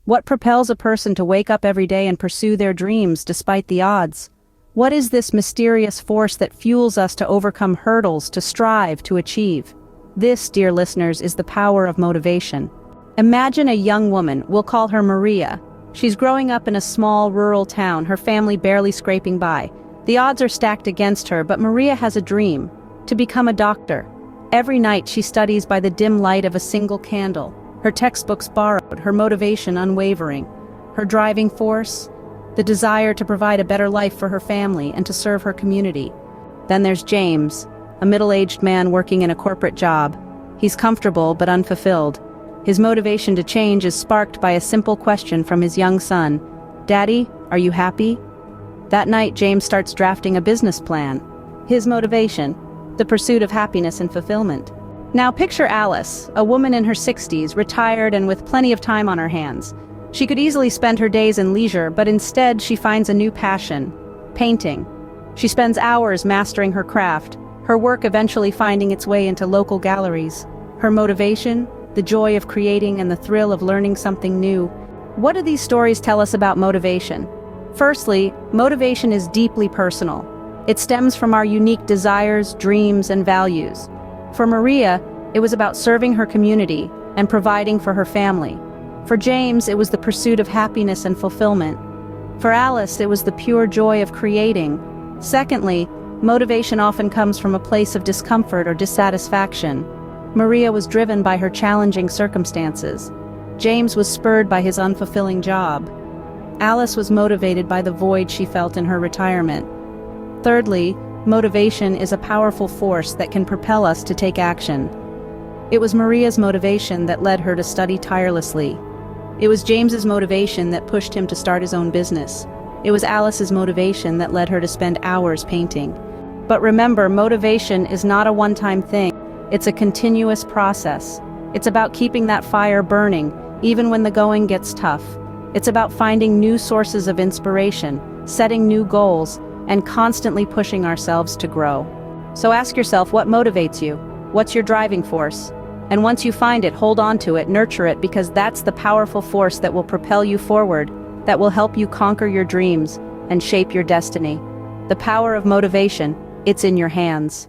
What propels a person to wake up every day and pursue their dreams despite the odds? What is this mysterious force that fuels us to overcome hurdles, to strive, to achieve? This, dear listeners, is the power of motivation. Imagine a young woman, we'll call her Maria. She's growing up in a small rural town, her family barely scraping by. The odds are stacked against her, but Maria has a dream: to become a doctor. Every night she studies by the dim light of a single candle, her textbooks borrowed, her motivation unwavering. Her driving force? The desire to provide a better life for her family and to serve her community. Then there's James, a middle-aged man working in a corporate job. He's comfortable but unfulfilled. His motivation to change is sparked by a simple question from his young son: "Daddy, are you happy?" That night, James starts drafting a business plan. His motivation: the pursuit of happiness and fulfillment. Now picture Alice, a woman in her 60s, retired and with plenty of time on her hands. She could easily spend her days in leisure, but instead she finds a new passion: painting. She spends hours mastering her craft, her work eventually finding its way into local galleries. Her motivation? The joy of creating and the thrill of learning something new. What do these stories tell us about motivation? Firstly, motivation is deeply personal. It stems from our unique desires, dreams, and values. For Maria, it was about serving her community and providing for her family. For James, it was the pursuit of happiness and fulfillment. For Alice, it was the pure joy of creating. Secondly, motivation often comes from a place of discomfort or dissatisfaction. Maria was driven by her challenging circumstances. James was spurred by his unfulfilling job. Alice was motivated by the void she felt in her retirement. Thirdly, motivation is a powerful force that can propel us to take action. It was Maria's motivation that led her to study tirelessly. It was James's motivation that pushed him to start his own business. It was Alice's motivation that led her to spend hours painting. But remember, motivation is not a one-time thing. It's a continuous process. It's about keeping that fire burning, even when the going gets tough. It's about finding new sources of inspiration, setting new goals, and constantly pushing ourselves to grow. So ask yourself, what motivates you? What's your driving force? And once you find it, hold on to it, nurture it, because that's the powerful force that will propel you forward, that will help you conquer your dreams and shape your destiny. The power of motivation, it's in your hands.